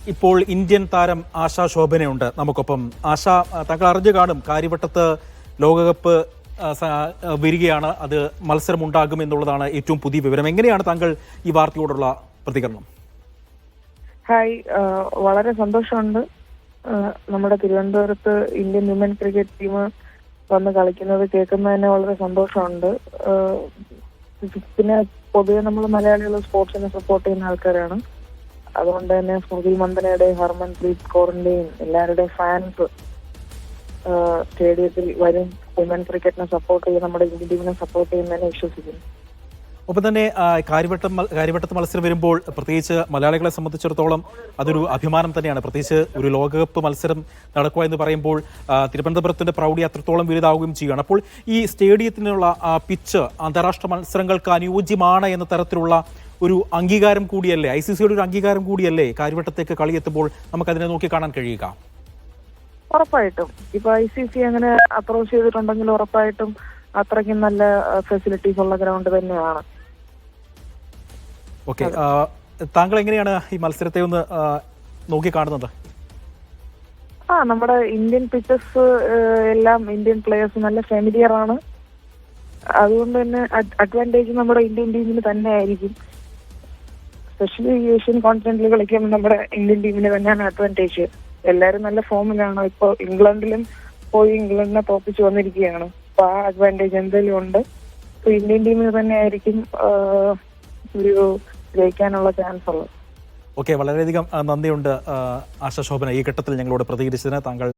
ഇപ്പോൾ ഇന്ത്യൻ താരം ആശാ ശോഭനയുണ്ട് നമുക്കൊപ്പം. ആശ, താങ്കൾ അറിഞ്ഞു കാണും കാര്യവട്ടത്ത് ലോകകപ്പ് വരികയാണ്, അത് മത്സരമുണ്ടാകും എന്നുള്ളതാണ് ഏറ്റവും പുതിയ വിവരം. എങ്ങനെയാണ് താങ്കൾ ഈ വാർത്തയോടുള്ള പ്രതികരണം? ഹായ്, വളരെ സന്തോഷമുണ്ട്. നമ്മുടെ തിരുവനന്തപുരത്ത് ഇന്ത്യൻ വിമൻ ക്രിക്കറ്റ് ടീം വന്ന് കളിക്കുന്നത് കേൾക്കുന്നതിന് വളരെ സന്തോഷമുണ്ട്. പിന്നെ പൊതുവെ നമ്മൾ മലയാളികൾ സ്പോർട്സിനെ സപ്പോർട്ട് ചെയ്യുന്ന ആൾക്കാരാണ്. അതുകൊണ്ട് തന്നെ സ്മൃതി മന്ദനയുടെയും ഹർമൻപ്രീത് കൗറിന്റെയും എല്ലാവരുടെയും ഫാൻസ് സ്റ്റേഡിയത്തിൽ വരും. വിമൻ ക്രിക്കറ്റിനെ സപ്പോർട്ട് ചെയ്യും, നമ്മുടെ ഇന്ത്യൻ ടീമിനെ സപ്പോർട്ട് ചെയ്യുന്നതിനെ വിശ്വസിക്കുന്നു. ഒപ്പം തന്നെ കാര്യവട്ടത്ത് മത്സരം വരുമ്പോൾ പ്രത്യേകിച്ച് മലയാളികളെ സംബന്ധിച്ചിടത്തോളം അതൊരു അഭിമാനം തന്നെയാണ്. പ്രത്യേകിച്ച് ഒരു ലോകകപ്പ് മത്സരം നടക്കുക എന്ന് പറയുമ്പോൾ തിരുവനന്തപുരത്തിന്റെ പ്രൗഢി അത്രത്തോളം വലുതാവുകയും ചെയ്യുകയാണ്. അപ്പോൾ ഈ സ്റ്റേഡിയത്തിനുള്ള പിച്ച് അന്താരാഷ്ട്ര മത്സരങ്ങൾക്ക് അനുയോജ്യമാണ് എന്ന തരത്തിലുള്ള ഒരു അംഗീകാരം കൂടിയല്ലേ, ICCയുടെ ഒരു അംഗീകാരം കൂടിയല്ലേ കാര്യവട്ടത്തേക്ക് കളിയെത്തുമ്പോൾ നമുക്കതിനെ നോക്കി കാണാൻ കഴിയുക? ഉറപ്പായിട്ടും ഇപ്പൊ ICC അങ്ങനെ അപ്രോച്ച് ചെയ്തിട്ടുണ്ടെങ്കിൽ ഉറപ്പായിട്ടും അത്രയ്ക്കും നല്ല ഫെസിലിറ്റീസ് ഉള്ള ഗ്രൗണ്ട് തന്നെയാണ്. ഓക്കെ, താങ്കൾ എങ്ങനെയാണ് ഈ മത്സരത്തെ ഒന്ന് നോക്കി കാണുന്നത്? നമ്മുടെ ഇന്ത്യൻ പിച്ചസ് എല്ലാം ഇന്ത്യൻ പ്ലേയേഴ്സ് നല്ല ഫെമിലിയർ ആണ്. അതുകൊണ്ട് തന്നെ അഡ്വാൻറ്റേജ് നമ്മുടെ ഇന്ത്യൻ ടീമിന് തന്നെ ആയിരിക്കും. സ്പെഷ്യലി ഏഷ്യൻ കോണ്ടിനെന്റിൽ കളിക്കുമ്പോൾ നമ്മുടെ ഇന്ത്യൻ ടീമിന് തന്നെയാണ് അഡ്വാൻറ്റേജ്. എല്ലാവരും നല്ല ഫോമിലാണ്. ഇപ്പോൾ ഇംഗ്ലണ്ടിലും പോയി ഇംഗ്ലണ്ടിനെ തോപ്പിച്ച് വന്നിരിക്കുകയാണ്. അപ്പൊ ആ അഡ്വാൻറ്റേജ് എന്തെങ്കിലും ഉണ്ട്. ഇപ്പൊ ഇന്ത്യൻ ടീമിന് തന്നെ ആയിരിക്കും ഒരു ജയിക്കാനുള്ള ചാൻസ് ഉള്ളത്. ഓക്കെ, വളരെയധികം നന്ദിയുണ്ട് ആശാ ശോഭന ഈ ഘട്ടത്തിൽ ഞങ്ങളോട് പ്രതികരിച്ചതിന്. താങ്കൾ